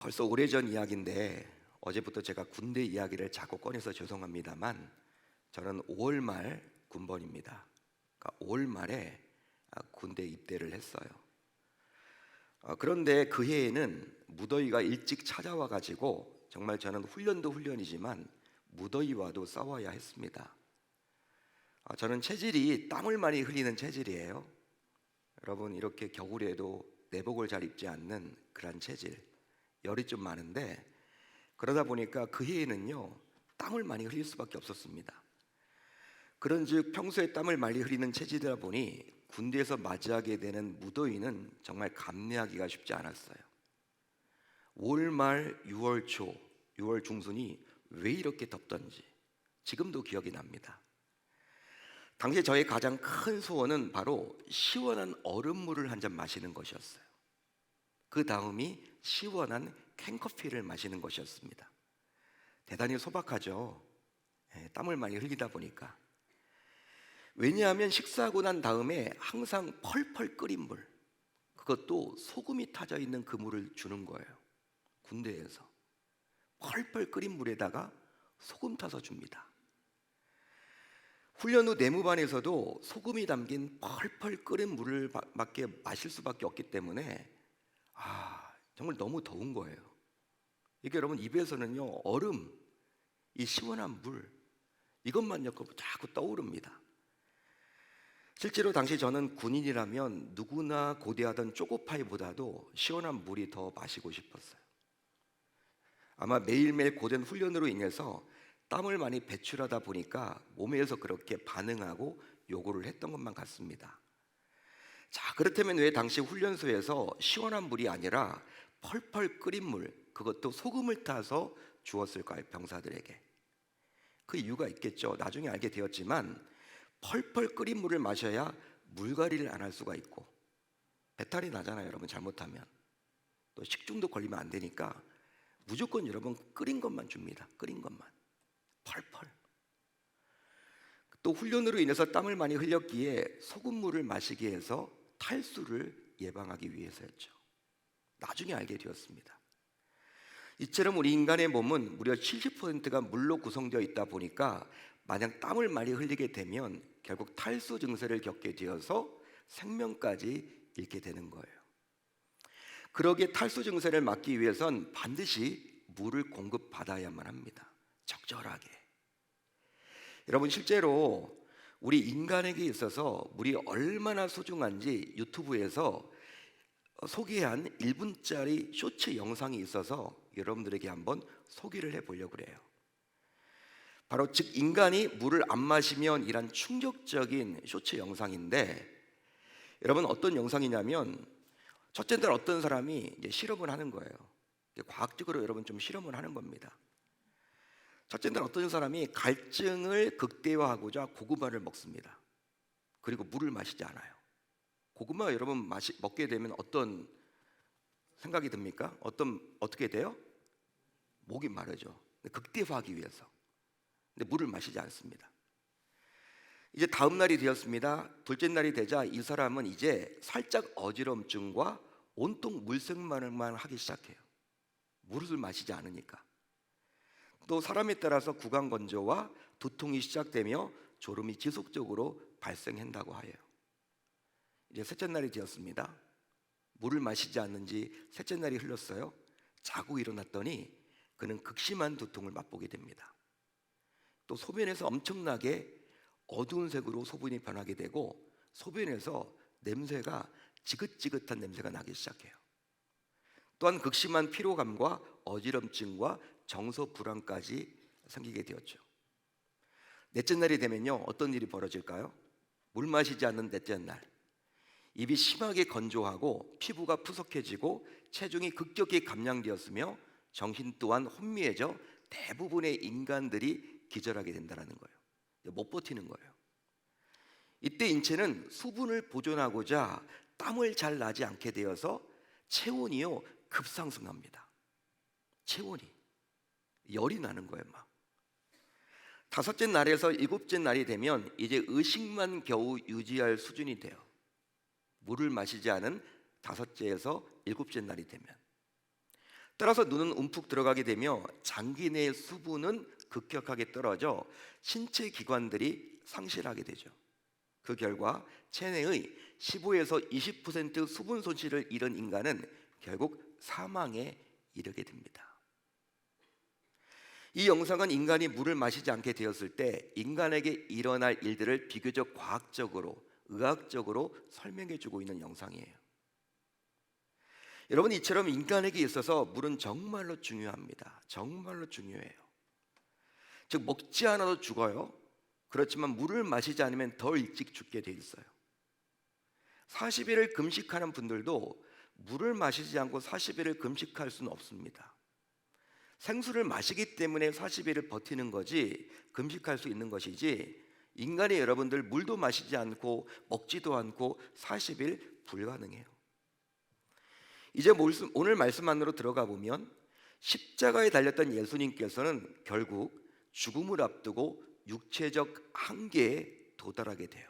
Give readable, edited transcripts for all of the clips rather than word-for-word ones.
벌써 오래전 이야기인데 어제부터 제가 군대 이야기를 자꾸 꺼내서 죄송합니다만 저는 5월 말 군번입니다. 그러니까 5월 말에 군대 입대를 했어요. 그런데 그 해에는 무더위가 일찍 찾아와 가지고 정말 저는 훈련도 훈련이지만 무더위와도 싸워야 했습니다. 저는 체질이 땀을 많이 흘리는 체질이에요. 여러분, 이렇게 겨울에도 내복을 잘 입지 않는 그런 체질, 열이 좀 많은데 그러다 보니까 그 해에는요 땀을 많이 흘릴 수밖에 없었습니다. 그런즉 평소에 땀을 많이 흘리는 체질이다 보니 군대에서 맞이하게 되는 무더위는 정말 감내하기가 쉽지 않았어요. 5월 말 6월 초 6월 중순이 왜 이렇게 덥던지 지금도 기억이 납니다. 당시 저의 가장 큰 소원은 바로 시원한 얼음물을 한 잔 마시는 것이었어요. 그 다음이 시원한 캔커피를 마시는 것이었습니다. 대단히 소박하죠. 땀을 많이 흘리다 보니까. 왜냐하면 식사하고 난 다음에 항상 펄펄 끓인 물, 그것도 소금이 타져 있는 그 물을 주는 거예요. 군대에서 펄펄 끓인 물에다가 소금 타서 줍니다. 훈련 후 내무반에서도 소금이 담긴 펄펄 끓인 물을 마실 수밖에 없기 때문에 정말 너무 더운 거예요. 이게 여러분 입에서는요 얼음, 이 시원한 물 이것만 자꾸 떠오릅니다. 실제로 당시 저는 군인이라면 누구나 고대하던 초코파이보다도 시원한 물이 더 마시고 싶었어요. 아마 매일매일 고된 훈련으로 인해서 땀을 많이 배출하다 보니까 몸에서 그렇게 반응하고 요구를 했던 것만 같습니다. 자, 그렇다면 왜 당시 훈련소에서 시원한 물이 아니라 펄펄 끓인 물, 그것도 소금을 타서 주었을까요? 병사들에게. 그 이유가 있겠죠. 나중에 알게 되었지만 펄펄 끓인 물을 마셔야 물갈이를 안 할 수가 있고 배탈이 나잖아요, 여러분. 잘못하면 또 식중독 걸리면 안 되니까 무조건 여러분 끓인 것만 줍니다. 끓인 것만 펄펄. 또 훈련으로 인해서 땀을 많이 흘렸기에 소금물을 마시게 해서 탈수를 예방하기 위해서였죠. 나중에 알게 되었습니다. 이처럼 우리 인간의 몸은 무려 70%가 물로 구성되어 있다 보니까 만약 땀을 많이 흘리게 되면 결국 탈수 증세를 겪게 되어서 생명까지 잃게 되는 거예요. 그러기에 탈수 증세를 막기 위해선 반드시 물을 공급받아야만 합니다. 적절하게. 여러분, 실제로 우리 인간에게 있어서 물이 얼마나 소중한지 유튜브에서 소개한 1분짜리 쇼츠 영상이 있어서 여러분들에게 한번 소개를 해보려고 그래요. 바로 즉 인간이 물을 안 마시면 이란 충격적인 쇼츠 영상인데, 여러분 어떤 영상이냐면 첫째 날 어떤 사람이 이제 실험을 하는 거예요. 과학적으로 여러분 좀 실험을 하는 겁니다. 첫째 날 어떤 사람이 갈증을 극대화하고자 고구마를 먹습니다. 그리고 물을 마시지 않아요. 고구마 여러분 먹게 되면 어떤 생각이 듭니까? 어떻게 돼요? 목이 마르죠. 극대화하기 위해서. 근데 물을 마시지 않습니다. 이제 다음 날이 되었습니다. 둘째 날이 되자 이 사람은 이제 살짝 어지럼증과 온통 물색만을만 하기 시작해요. 물을 마시지 않으니까. 또 사람에 따라서 구강건조와 두통이 시작되며 졸음이 지속적으로 발생한다고 해요. 이제 셋째 날이 되었습니다. 물을 마시지 않는지 셋째 날이 흘렀어요. 자고 일어났더니 그는 극심한 두통을 맛보게 됩니다. 또 소변에서 엄청나게 어두운 색으로 소변이 변하게 되고 소변에서 냄새가 지긋지긋한 냄새가 나기 시작해요. 또한 극심한 피로감과 어지럼증과 정서 불안까지 생기게 되었죠. 넷째 날이 되면요 어떤 일이 벌어질까요? 물 마시지 않는 넷째 날, 입이 심하게 건조하고 피부가 푸석해지고 체중이 급격히 감량되었으며 정신 또한 혼미해져 대부분의 인간들이 기절하게 된다는 거예요. 못 버티는 거예요. 이때 인체는 수분을 보존하고자 땀을 잘 나지 않게 되어서 체온이요 급상승합니다. 체온이 열이 나는 거예요. 막 다섯째 날에서 일곱째 날이 되면 이제 의식만 겨우 유지할 수준이 돼요. 물을 마시지 않은 다섯째에서 일곱째 날이 되면 따라서 눈은 움푹 들어가게 되며 장기 내의 수분은 급격하게 떨어져 신체 기관들이 상실하게 되죠. 그 결과 체내의 15에서 20% 수분 손실을 잃은 인간은 결국 사망에 이르게 됩니다. 이 영상은 인간이 물을 마시지 않게 되었을 때 인간에게 일어날 일들을 비교적 과학적으로, 의학적으로 설명해 주고 있는 영상이에요. 여러분, 이처럼 인간에게 있어서 물은 정말로 중요합니다. 정말로 중요해요. 즉, 먹지 않아도 죽어요. 그렇지만 물을 마시지 않으면 더 일찍 죽게 돼 있어요. 40일을 금식하는 분들도 물을 마시지 않고 40일을 금식할 수는 없습니다. 생수를 마시기 때문에 40일을 버티는 거지, 금식할 수 있는 것이지, 인간의 여러분들 물도 마시지 않고 먹지도 않고 40일 불가능해요. 이제 오늘 말씀 안으로 들어가 보면 십자가에 달렸던 예수님께서는 결국 죽음을 앞두고 육체적 한계에 도달하게 돼요.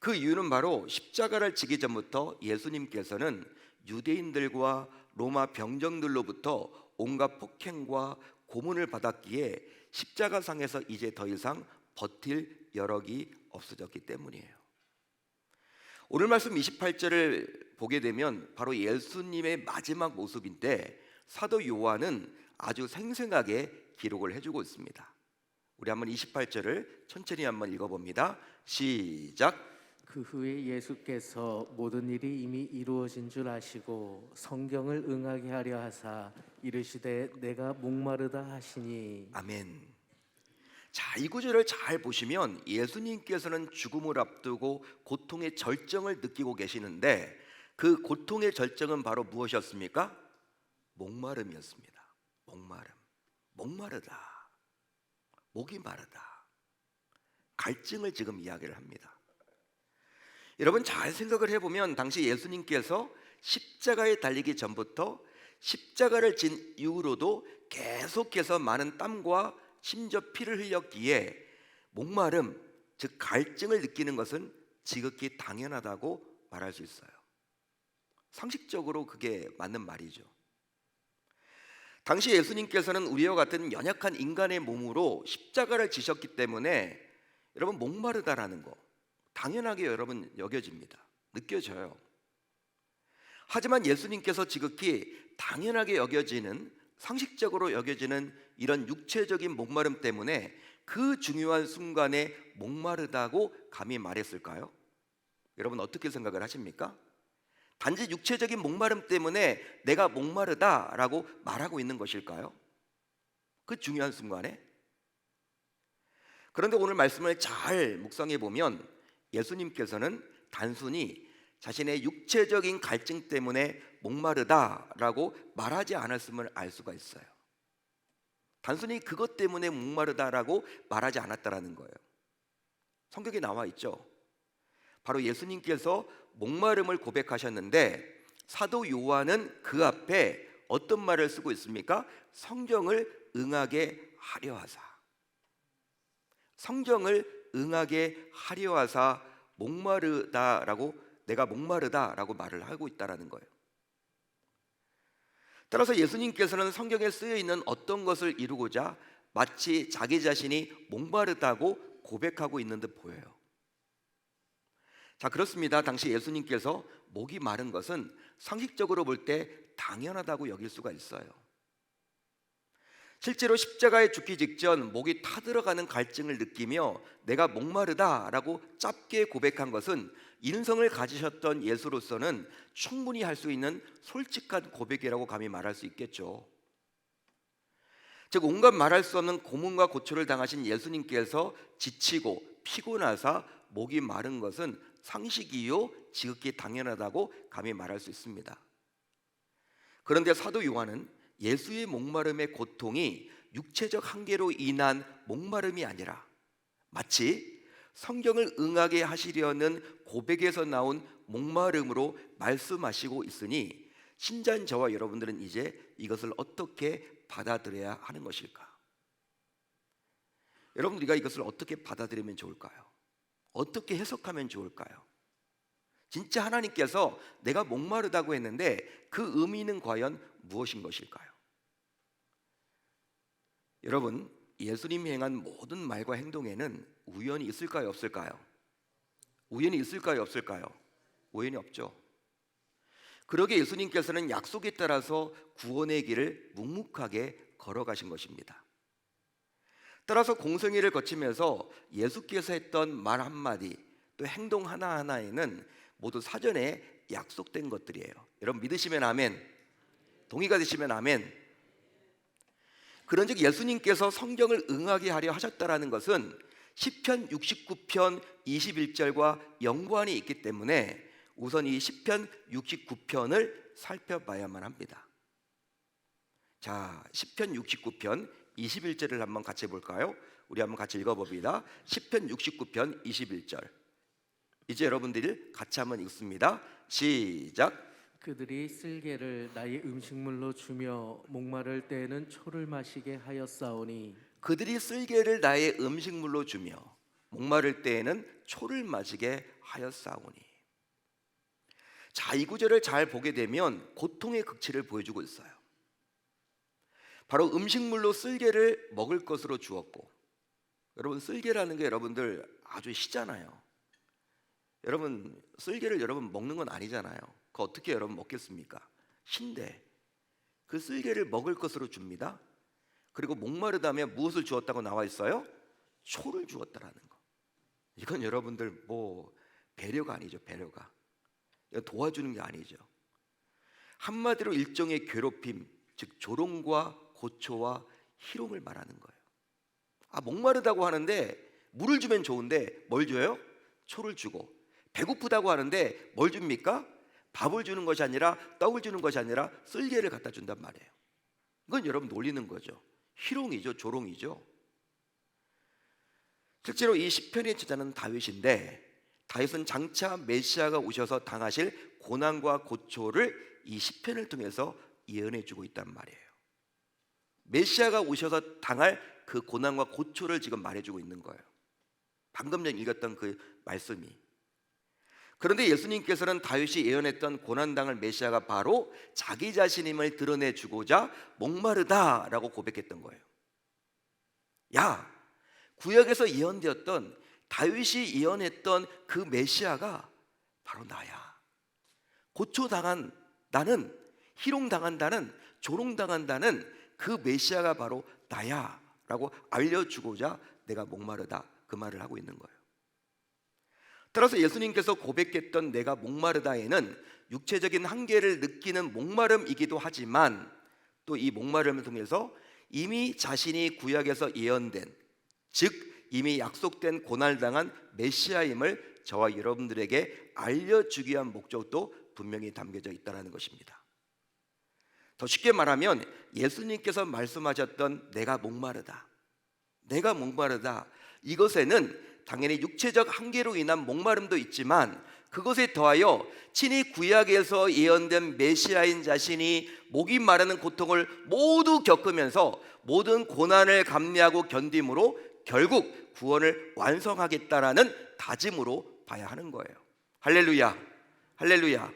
그 이유는 바로 십자가를 지기 전부터 예수님께서는 유대인들과 로마 병정들로부터 온갖 폭행과 고문을 받았기에 십자가상에서 이제 더 이상 버틸 여력이 없어졌기 때문이에요. 오늘 말씀 28절을 보게 되면 바로 예수님의 마지막 모습인데 사도 요한은 아주 생생하게 기록을 해주고 있습니다. 우리 한번 28절을 천천히 한번 읽어봅니다. 시작. 그 후에 예수께서 모든 일이 이미 이루어진 줄 아시고 성경을 응하게 하려 하사 이르시되 내가 목마르다 하시니. 아멘. 자, 이 구절을 잘 보시면 예수님께서는 죽음을 앞두고 고통의 절정을 느끼고 계시는데 그 고통의 절정은 바로 무엇이었습니까? 목마름이었습니다. 목마름. 목마르다. 목이 마르다. 갈증을 지금 이야기를 합니다. 여러분, 잘 생각을 해보면 당시 예수님께서 십자가에 달리기 전부터 십자가를 진 이후로도 계속해서 많은 땀과 심지어 피를 흘렸기에 목마름, 즉 갈증을 느끼는 것은 지극히 당연하다고 말할 수 있어요. 상식적으로 그게 맞는 말이죠. 당시 예수님께서는 우리와 같은 연약한 인간의 몸으로 십자가를 지셨기 때문에 여러분, 목마르다라는 거 당연하게 여러분 여겨집니다. 느껴져요. 하지만 예수님께서 지극히 당연하게 여겨지는, 상식적으로 여겨지는 이런 육체적인 목마름 때문에 그 중요한 순간에 목마르다고 감히 말했을까요? 여러분, 어떻게 생각을 하십니까? 단지 육체적인 목마름 때문에 내가 목마르다라고 말하고 있는 것일까요? 그 중요한 순간에? 그런데 오늘 말씀을 잘 묵상해 보면 예수님께서는 단순히 자신의 육체적인 갈증 때문에 목마르다라고 말하지 않았음을 알 수가 있어요. 단순히 그것 때문에 목마르다라고 말하지 않았다라는 거예요. 성경에 나와 있죠. 바로 예수님께서 목마름을 고백하셨는데 사도 요한은 그 앞에 어떤 말을 쓰고 있습니까? 성경을 응하게 하려 하사. 성경을 응하게 하려 하사 목마르다라고, 내가 목마르다라고 말을 하고 있다라는 거예요. 따라서 예수님께서는 성경에 쓰여 있는 어떤 것을 이루고자 마치 자기 자신이 목마르다고 고백하고 있는 듯 보여요. 자, 그렇습니다. 당시 예수님께서 목이 마른 것은 상식적으로 볼 때 당연하다고 여길 수가 있어요. 실제로 십자가에 죽기 직전 목이 타들어가는 갈증을 느끼며 내가 목마르다라고 짧게 고백한 것은 인성을 가지셨던 예수로서는 충분히 할 수 있는 솔직한 고백이라고 감히 말할 수 있겠죠. 즉, 온갖 말할 수 없는 고문과 고초를 당하신 예수님께서 지치고 피곤하사 목이 마른 것은 상식이요 지극히 당연하다고 감히 말할 수 있습니다. 그런데 사도 요한은 예수의 목마름의 고통이 육체적 한계로 인한 목마름이 아니라 마치 성경을 응하게 하시려는 고백에서 나온 목마름으로 말씀하시고 있으니 신자인 저와 여러분들은 이제 이것을 어떻게 받아들여야 하는 것일까? 여러분, 우리가 이것을 어떻게 받아들이면 좋을까요? 어떻게 해석하면 좋을까요? 진짜 하나님께서 내가 목마르다고 했는데 그 의미는 과연 무엇인 것일까요? 여러분, 예수님이 행한 모든 말과 행동에는 우연이 있을까요, 없을까요? 우연이 있을까요, 없을까요? 우연이 없죠. 그러게 예수님께서는 약속에 따라서 구원의 길을 묵묵하게 걸어가신 것입니다. 따라서 공생애를 거치면서 예수께서 했던 말 한마디, 또 행동 하나하나에는 모두 사전에 약속된 것들이에요. 여러분 믿으시면 아멘, 동의가 되시면 아멘. 그런즉 예수님께서 성경을 응하게 하려 하셨다라는 것은 시편 69편 21절과 연관이 있기 때문에 우선 이 시편 69편을 살펴봐야만 합니다. 자, 시편 69편 21절을 한번 같이 볼까요? 우리 한번 같이 읽어봅니다. 시편 69편 21절. 이제 여러분들이 같이 한번 읽습니다. 시작. 그들이 쓸개를 나의 음식물로 주며 목마를 때에는 초를 마시게 하였사오니 그들이 쓸개를 나의 음식물로 주며 목마를 때에는 초를 마시게 하였사오니. 자, 이 구절을 잘 보게 되면 고통의 극치를 보여주고 있어요. 바로 음식물로 쓸개를 먹을 것으로 주었고, 여러분 쓸개라는 게 여러분들 아주 시잖아요. 여러분 쓸개를 여러분 먹는 건 아니잖아요. 그 어떻게 여러분 먹겠습니까? 신데 그 쓸개를 먹을 것으로 줍니다. 그리고 목마르다면 무엇을 주었다고 나와 있어요? 초를 주었다라는 거. 이건 여러분들 뭐 배려가 아니죠. 배려가 도와주는 게 아니죠. 한마디로 일종의 괴롭힘, 즉 조롱과 고초와 희롱을 말하는 거예요. 아, 목마르다고 하는데 물을 주면 좋은데 뭘 줘요? 초를 주고. 배고프다고 하는데 뭘 줍니까? 밥을 주는 것이 아니라, 떡을 주는 것이 아니라 쓸개를 갖다 준단 말이에요. 이건 여러분 놀리는 거죠. 희롱이죠. 조롱이죠. 실제로 이 시편의 저자는 다윗인데, 다윗은 장차 메시아가 오셔서 당하실 고난과 고초를 이 시편을 통해서 예언해 주고 있단 말이에요. 메시아가 오셔서 당할 그 고난과 고초를 지금 말해주고 있는 거예요. 방금 전 읽었던 그 말씀이. 그런데 예수님께서는 다윗이 예언했던 고난당할 메시아가 바로 자기 자신임을 드러내주고자 목마르다라고 고백했던 거예요. 야, 구약에서 예언되었던, 다윗이 예언했던 그 메시아가 바로 나야. 고초당한 나는, 희롱당한다는, 조롱당한다는 그 메시아가 바로 나야 라고 알려주고자 내가 목마르다, 그 말을 하고 있는 거예요. 따라서 예수님께서 고백했던 내가 목마르다에는 육체적인 한계를 느끼는 목마름이기도 하지만, 또 이 목마름을 통해서 이미 자신이 구약에서 예언된, 즉 이미 약속된 고난당한 메시아임을 저와 여러분들에게 알려주기 위한 목적도 분명히 담겨져 있다는 것입니다. 더 쉽게 말하면 예수님께서 말씀하셨던 내가 목마르다, 내가 목마르다, 이것에는 당연히 육체적 한계로 인한 목마름도 있지만, 그것에 더하여 친히 구약에서 예언된 메시아인 자신이 목이 마르는 고통을 모두 겪으면서 모든 고난을 감내하고 견딤으로 결국 구원을 완성하겠다라는 다짐으로 봐야 하는 거예요. 할렐루야, 할렐루야.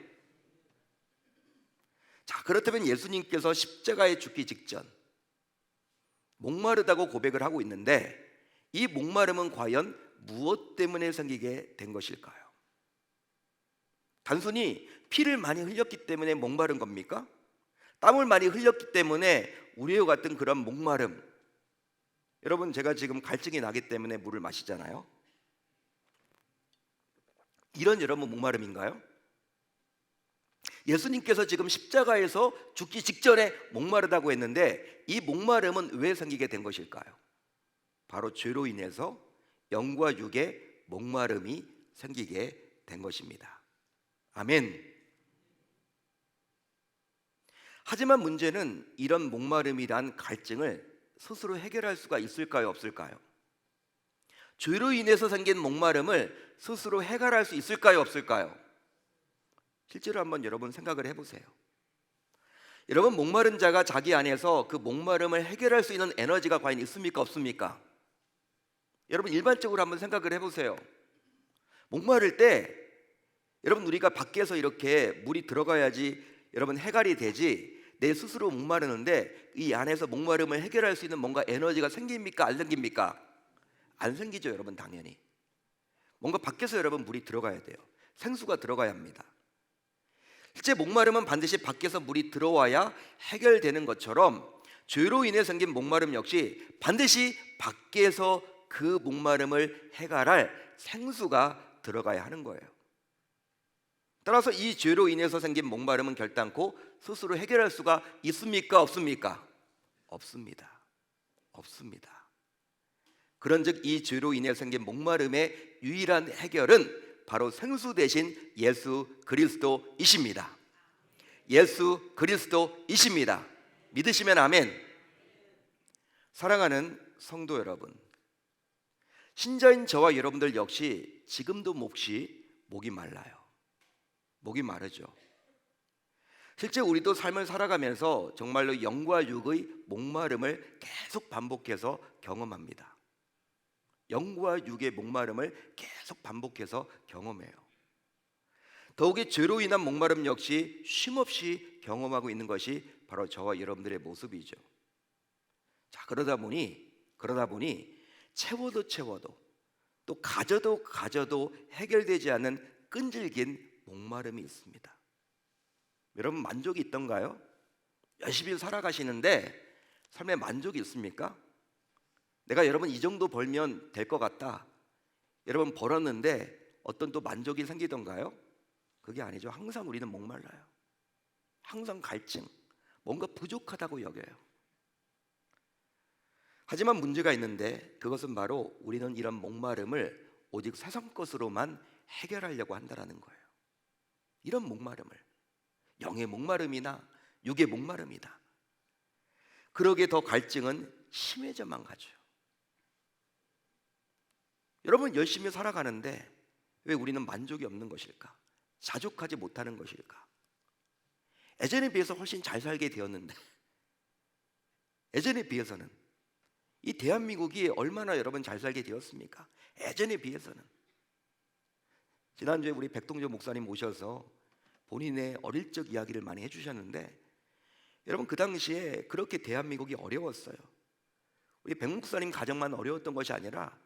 자, 그렇다면 예수님께서 십자가에 죽기 직전 목마르다고 고백을 하고 있는데, 이 목마름은 과연 무엇 때문에 생기게 된 것일까요? 단순히 피를 많이 흘렸기 때문에 목마른 겁니까? 땀을 많이 흘렸기 때문에 우리와 같은 그런 목마름. 여러분, 제가 지금 갈증이 나기 때문에 물을 마시잖아요. 이런 여러분 목마름인가요? 예수님께서 지금 십자가에서 죽기 직전에 목마르다고 했는데, 이 목마름은 왜 생기게 된 것일까요? 바로 죄로 인해서 영과 육의 목마름이 생기게 된 것입니다. 아멘. 하지만 문제는 이런 목마름이란 갈증을 스스로 해결할 수가 있을까요, 없을까요? 죄로 인해서 생긴 목마름을 스스로 해결할 수 있을까요, 없을까요? 실제로 한번 여러분 생각을 해보세요. 여러분, 목마른 자가 자기 안에서 그 목마름을 해결할 수 있는 에너지가 과연 있습니까, 없습니까? 여러분 일반적으로 한번 생각을 해보세요. 목마를 때 여러분, 우리가 밖에서 이렇게 물이 들어가야지 여러분 해갈이 되지, 내 스스로 목마르는데 이 안에서 목마름을 해결할 수 있는 뭔가 에너지가 생깁니까? 안 생깁니까? 안 생기죠, 여러분. 당연히 뭔가 밖에서 여러분 물이 들어가야 돼요. 생수가 들어가야 합니다. 실제 목마름은 반드시 밖에서 물이 들어와야 해결되는 것처럼 죄로 인해 생긴 목마름 역시 반드시 밖에서 그 목마름을 해결할 생수가 들어가야 하는 거예요. 따라서 이 죄로 인해서 생긴 목마름은 결단코 스스로 해결할 수가 있습니까? 없습니까? 없습니다. 없습니다. 그런즉 이 죄로 인해 생긴 목마름의 유일한 해결은 바로 생수 대신 예수 그리스도이십니다. 예수 그리스도이십니다. 믿으시면 아멘. 사랑하는 성도 여러분, 신자인 저와 여러분들 역시 지금도 목이 말라요. 목이 마르죠. 실제 우리도 삶을 살아가면서 정말로 영과 육의 목마름을 계속 반복해서 경험합니다. 영과 육의 목마름을 계속 반복해서 경험해요. 더욱이 죄로 인한 목마름 역시 쉼없이 경험하고 있는 것이 바로 저와 여러분들의 모습이죠. 자, 그러다 보니 채워도 또 가져도 해결되지 않는 끈질긴 목마름이 있습니다. 여러분, 만족이 있던가요? 열심히 살아가시는데 삶에 만족이 있습니까? 내가 여러분 이 정도 벌면 될 것 같다, 여러분 벌었는데 어떤 또 만족이 생기던가요? 그게 아니죠. 항상 우리는 목말라요. 항상 갈증, 뭔가 부족하다고 여겨요. 하지만 문제가 있는데 그것은 바로 우리는 이런 목마름을 오직 세상 것으로만 해결하려고 한다는 거예요. 이런 목마름을, 영의 목마름이나 육의 목마름이다, 그러기에 더 갈증은 심해져만 가죠. 여러분, 열심히 살아가는데 왜 우리는 만족이 없는 것일까? 자족하지 못하는 것일까? 예전에 비해서 훨씬 잘 살게 되었는데, 예전에 비해서는 이 대한민국이 얼마나 여러분 잘 살게 되었습니까? 예전에 비해서는. 지난주에 우리 백동조 목사님 모셔서 본인의 어릴 적 이야기를 많이 해주셨는데, 여러분 그 당시에 그렇게 대한민국이 어려웠어요. 우리 백 목사님 가정만 어려웠던 것이 아니라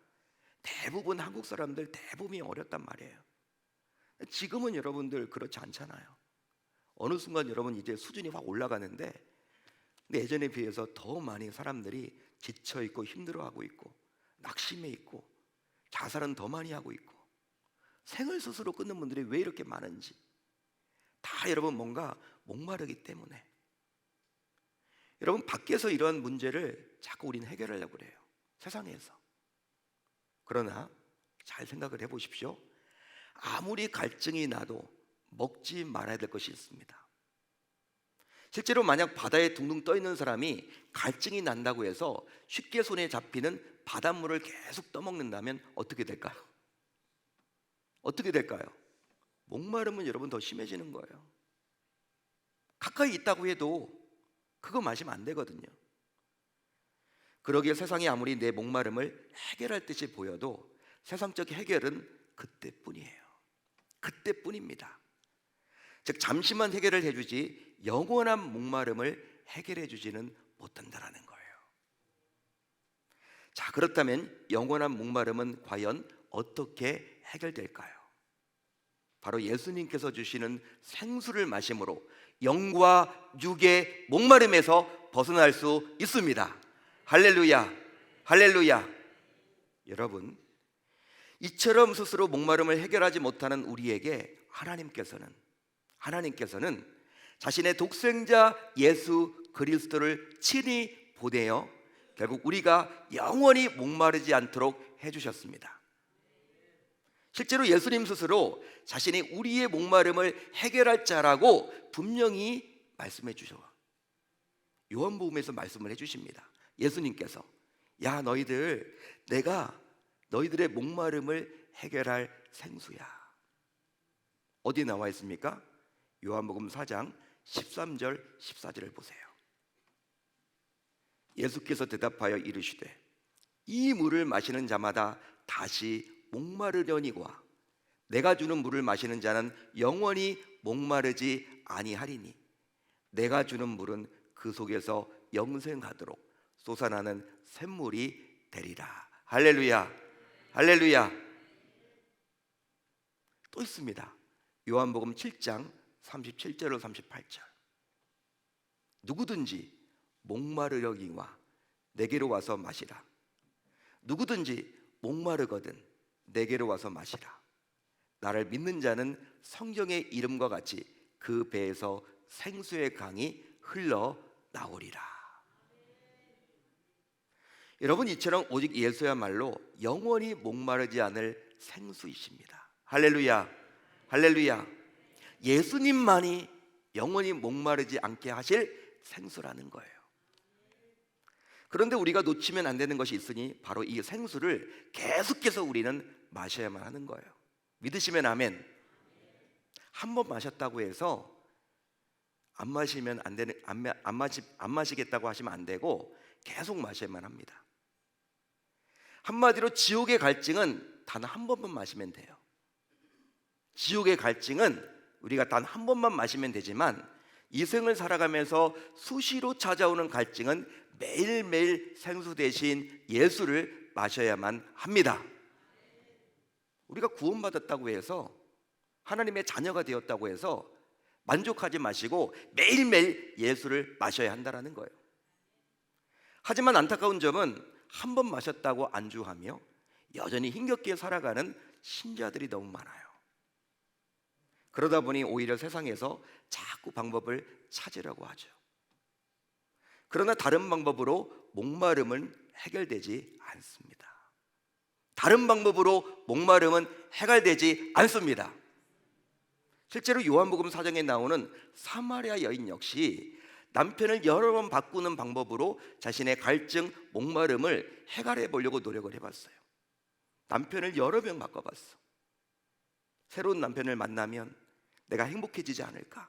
대부분 한국 사람들 대부분이 어렸단 말이에요. 지금은 여러분들 그렇지 않잖아요. 어느 순간 여러분 이제 수준이 확 올라가는데, 근데 예전에 비해서 더 많이 사람들이 지쳐있고 힘들어하고 있고 낙심해 있고 자살은 더 많이 하고 있고 생을 스스로 끊는 분들이 왜 이렇게 많은지, 다 여러분 뭔가 목마르기 때문에. 여러분, 밖에서 이러한 문제를 자꾸 우리는 해결하려고 그래요, 세상에서. 그러나 잘 생각을 해보십시오. 아무리 갈증이 나도 먹지 말아야 될 것이 있습니다. 실제로 만약 바다에 둥둥 떠 있는 사람이 갈증이 난다고 해서 쉽게 손에 잡히는 바닷물을 계속 떠먹는다면 어떻게 될까요? 어떻게 될까요? 목마름은 여러분 더 심해지는 거예요. 가까이 있다고 해도 그거 마시면 안 되거든요. 그러기에 세상이 아무리 내 목마름을 해결할 듯이 보여도 세상적 해결은 그때뿐이에요. 그때뿐입니다. 즉, 잠시만 해결을 해주지 영원한 목마름을 해결해 주지는 못한다라는 거예요. 자, 그렇다면 영원한 목마름은 과연 어떻게 해결될까요? 바로 예수님께서 주시는 생수를 마심으로 영과 육의 목마름에서 벗어날 수 있습니다. 할렐루야, 할렐루야. 여러분, 이처럼 스스로 목마름을 해결하지 못하는 우리에게 하나님께서는 자신의 독생자 예수 그리스도를 친히 보내어 결국 우리가 영원히 목마르지 않도록 해주셨습니다. 실제로 예수님 스스로 자신이 우리의 목마름을 해결할 자라고 분명히 말씀해 주셔. 요한복음에서 말씀을 해주십니다. 예수님께서, 야, 너희들, 내가 너희들의 목마름을 해결할 생수야. 어디 나와 있습니까? 요한복음 4장 13절 14절을 보세요. 예수께서 대답하여 이르시되 이 물을 마시는 자마다 다시 목마르려니와 내가 주는 물을 마시는 자는 영원히 목마르지 아니하리니 내가 주는 물은 그 속에서 영생하도록 솟아나는 샘물이 되리라. 할렐루야, 할렐루야. 또 있습니다. 요한복음 7장 37절로 38절. 누구든지 목마르려니와 내게로 와서 마시라. 누구든지 목마르거든 내게로 와서 마시라. 나를 믿는 자는 성경의 이름과 같이 그 배에서 생수의 강이 흘러 나오리라. 여러분, 이처럼 오직 예수야말로 영원히 목마르지 않을 생수이십니다. 할렐루야, 할렐루야. 예수님만이 영원히 목마르지 않게 하실 생수라는 거예요. 그런데 우리가 놓치면 안 되는 것이 있으니 바로 이 생수를 계속해서 우리는 마셔야만 하는 거예요. 믿으시면 아멘. 한 번 마셨다고 해서 안 마시면 안 되는, 안 마시겠다고 하시면 안 되고 계속 마셔야만 합니다. 한마디로 지옥의 갈증은 단 한 번만 마시면 돼요. 지옥의 갈증은 우리가 단 한 번만 마시면 되지만 이 생을 살아가면서 수시로 찾아오는 갈증은 매일매일 생수 대신 예수를 마셔야만 합니다. 우리가 구원받았다고 해서 하나님의 자녀가 되었다고 해서 만족하지 마시고 매일매일 예수를 마셔야 한다는 거예요. 하지만 안타까운 점은 한 번 마셨다고 안주하며 여전히 힘겹게 살아가는 신자들이 너무 많아요. 그러다 보니 오히려 세상에서 자꾸 방법을 찾으려고 하죠. 그러나 다른 방법으로 목마름은 해결되지 않습니다. 다른 방법으로 목마름은 해결되지 않습니다. 실제로 요한복음 4장에 나오는 사마리아 여인 역시 남편을 여러 번 바꾸는 방법으로 자신의 갈증, 목마름을 해결해 보려고 노력을 해봤어요. 남편을 여러 명 바꿔봤어. 새로운 남편을 만나면 내가 행복해지지 않을까?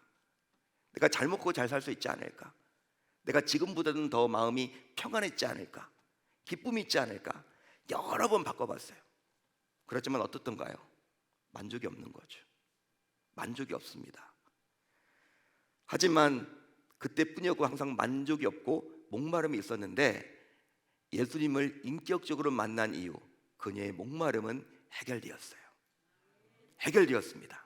내가 잘 먹고 잘 살 수 있지 않을까? 내가 지금보다는 더 마음이 평안했지 않을까? 기쁨이 있지 않을까? 여러 번 바꿔봤어요. 그렇지만 어떻던가요? 만족이 없는 거죠. 만족이 없습니다. 하지만 그때뿐이었고 항상 만족이 없고 목마름이 있었는데 예수님을 인격적으로 만난 이후 그녀의 목마름은 해결되었어요. 해결되었습니다.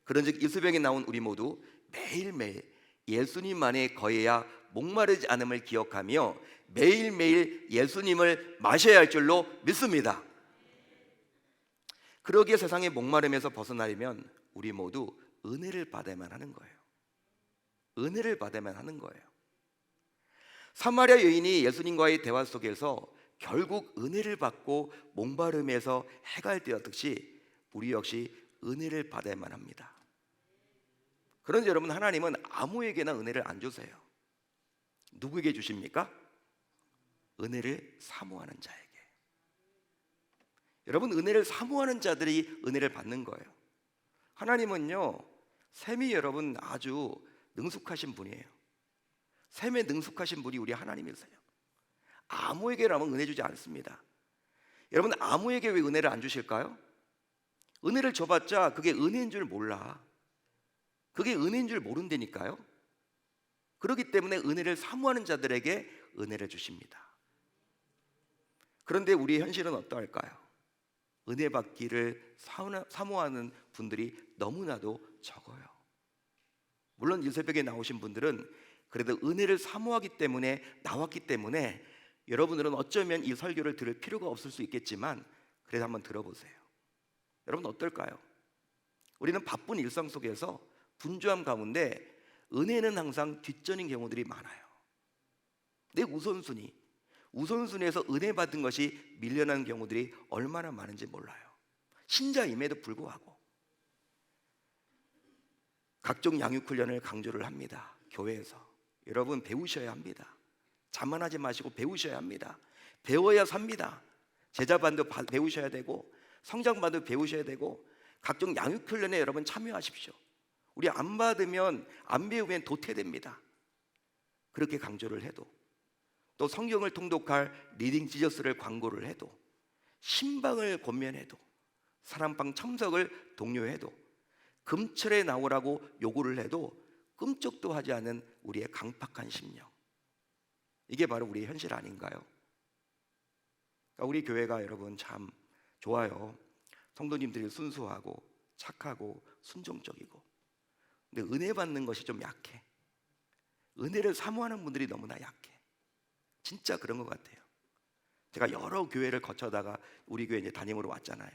그런즉 이수병에 나온 우리 모두 매일매일 예수님만에 거해야 목마르지 않음을 기억하며 매일매일 예수님을 마셔야 할 줄로 믿습니다. 그러기에 세상의 목마름에서 벗어나려면 우리 모두 은혜를 받아야만 하는 거예요. 은혜를 받아야만 하는 거예요. 사마리아 여인이 예수님과의 대화 속에서 결국 은혜를 받고 목마름에서 해결되었듯이 우리 역시 은혜를 받아야만 합니다. 그런데 여러분, 하나님은 아무에게나 은혜를 안 주세요. 누구에게 주십니까? 은혜를 사모하는 자에게. 여러분, 은혜를 사모하는 자들이 은혜를 받는 거예요. 하나님은요, 셈이 여러분 아주 능숙하신 분이에요. 셈에 능숙하신 분이 우리 하나님이세요. 아무에게라면 은혜 주지 않습니다. 여러분, 아무에게 왜 은혜를 안 주실까요? 은혜를 줘봤자 그게 은혜인 줄 몰라. 그게 은혜인 줄 모른다니까요. 그렇기 때문에 은혜를 사모하는 자들에게 은혜를 주십니다. 그런데 우리의 현실은 어떠할까요? 은혜 받기를 사모하는 분들이 너무나도 적어요. 물론 이 새벽에 나오신 분들은 그래도 은혜를 사모하기 때문에 나왔기 때문에 여러분들은 어쩌면 이 설교를 들을 필요가 없을 수 있겠지만 그래도 한번 들어보세요. 여러분 어떨까요? 우리는 바쁜 일상 속에서 분주함 가운데 은혜는 항상 뒷전인 경우들이 많아요. 내 우선순위에서 은혜 받은 것이 밀려나는 경우들이 얼마나 많은지 몰라요. 신자임에도 불구하고 각종 양육훈련을 강조를 합니다. 교회에서 여러분 배우셔야 합니다. 자만하지 마시고 배우셔야 합니다. 배워야 삽니다. 제자반도 배우셔야 되고 성장반도 배우셔야 되고 각종 양육훈련에 여러분 참여하십시오. 우리 안 받으면 안 배우면 도태됩니다. 그렇게 강조를 해도 또 성경을 통독할 리딩 지저스를 광고를 해도 신방을 권면해도 사랑방 참석을 독려해도, 금철에 나오라고 요구를 해도 끔찍도 하지 않은 우리의 강팍한 심령, 이게 바로 우리의 현실 아닌가요? 그러니까 우리 교회가 여러분 참 좋아요. 성도님들이 순수하고 착하고 순종적이고, 근데 은혜 받는 것이 좀 약해. 은혜를 사모하는 분들이 너무나 약해. 진짜 그런 것 같아요. 제가 여러 교회를 거쳐다가 우리 교회 이제 담임으로 왔잖아요.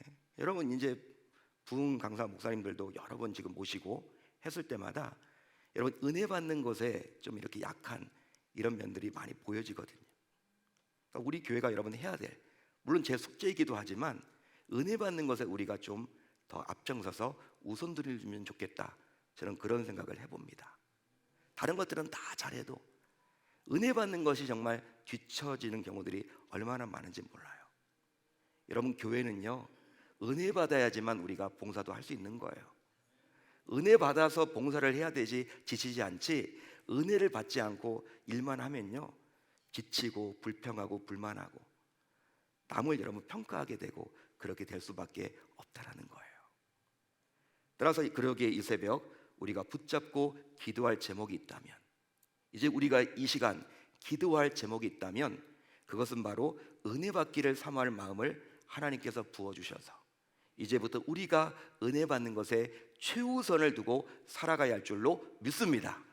예? 여러분 이제 부흥 강사 목사님들도 여러 번 지금 모시고 했을 때마다 여러분 은혜 받는 것에 좀 이렇게 약한 이런 면들이 많이 보여지거든요. 그러니까 우리 교회가 여러분 해야 될, 물론 제 숙제이기도 하지만 은혜 받는 것에 우리가 좀 더 앞장서서 우선순위를 주면 좋겠다, 저는 그런 생각을 해봅니다. 다른 것들은 다 잘해도 은혜 받는 것이 정말 뒤처지는 경우들이 얼마나 많은지 몰라요. 여러분 교회는요, 은혜 받아야지만 우리가 봉사도 할 수 있는 거예요. 은혜 받아서 봉사를 해야 되지 지치지 않지, 은혜를 받지 않고 일만 하면요 지치고 불평하고 불만하고 남을 여러분 평가하게 되고 그렇게 될 수밖에 없다라는 거예요. 따라서 그러기에 이 새벽 우리가 붙잡고 기도할 제목이 있다면, 이제 우리가 이 시간 기도할 제목이 있다면 그것은 바로 은혜 받기를 사모할 마음을 하나님께서 부어주셔서 이제부터 우리가 은혜 받는 것에 최우선을 두고 살아가야 할 줄로 믿습니다.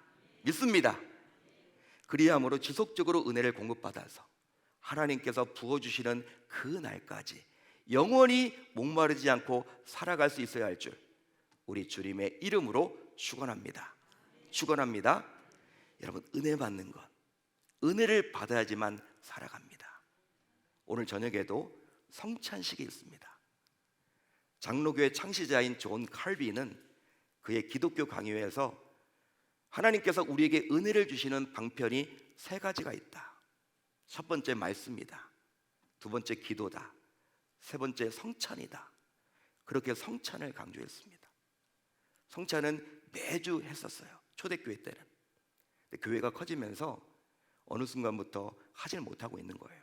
그리함으로 지속적으로 은혜를 공급받아서 하나님께서 부어주시는 그 날까지 영원히 목마르지 않고 살아갈 수 있어야 할 줄 우리 주님의 이름으로 축원합니다. 여러분 은혜 받는 것, 은혜를 받아야지만 살아갑니다. 오늘 저녁에도 성찬식이 있습니다. 장로교의 창시자인 존 칼빈은 그의 기독교 강요에서 하나님께서 우리에게 은혜를 주시는 방편이 세 가지가 있다. 첫 번째 말씀이다. 두 번째 기도다. 세 번째 성찬이다. 그렇게 성찬을 강조했습니다. 성찬은 매주 했었어요. 초대교회 때는. 근데 교회가 커지면서 어느 순간부터 하질 못하고 있는 거예요.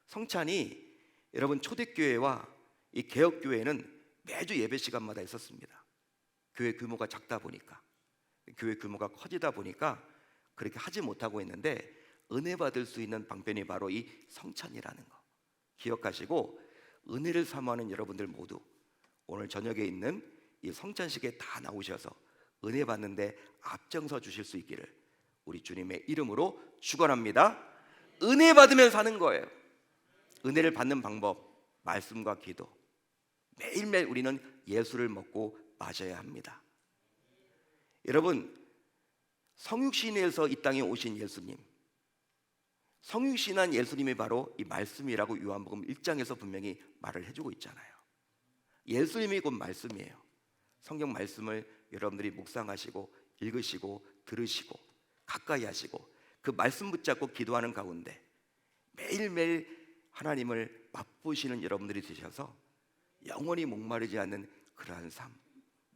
성찬이 여러분 초대교회와 이 개혁교회는 매주 예배 시간마다 있었습니다. 교회 규모가 작다 보니까, 교회 규모가 커지다 보니까 그렇게 하지 못하고 있는데, 은혜 받을 수 있는 방편이 바로 이 성찬이라는 거 기억하시고, 은혜를 사모하는 여러분들 모두 오늘 저녁에 있는 이 성찬식에 다 나오셔서 은혜 받는데 앞장서 주실 수 있기를 우리 주님의 이름으로 축원합니다. 은혜 받으면 사는 거예요. 은혜를 받는 방법, 말씀과 기도. 매일매일 우리는 예수를 먹고 마셔야 합니다. 여러분, 성육신에서 이 땅에 오신 예수님, 성육신한 예수님이 바로 이 말씀이라고 요한복음 1장에서 분명히 말을 해주고 있잖아요. 예수님이 곧 말씀이에요. 성경 말씀을 여러분들이 묵상하시고 읽으시고 들으시고 가까이 하시고 그 말씀 붙잡고 기도하는 가운데 매일매일 하나님을 맛보시는 여러분들이 되셔서 영원히 목마르지 않는 그러한 삶,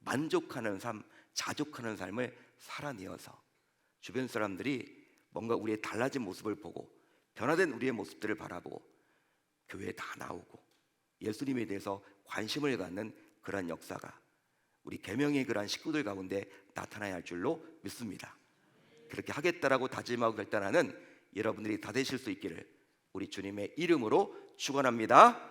만족하는 삶, 자족하는 삶을 살아내어서 주변 사람들이 뭔가 우리의 달라진 모습을 보고 변화된 우리의 모습들을 바라보고 교회에 다 나오고 예수님에 대해서 관심을 갖는 그러한 역사가 우리 계명의 그러한 식구들 가운데 나타나야 할 줄로 믿습니다. 그렇게 하겠다라고 다짐하고 결단하는 여러분들이 다 되실 수 있기를 우리 주님의 이름으로 축원합니다.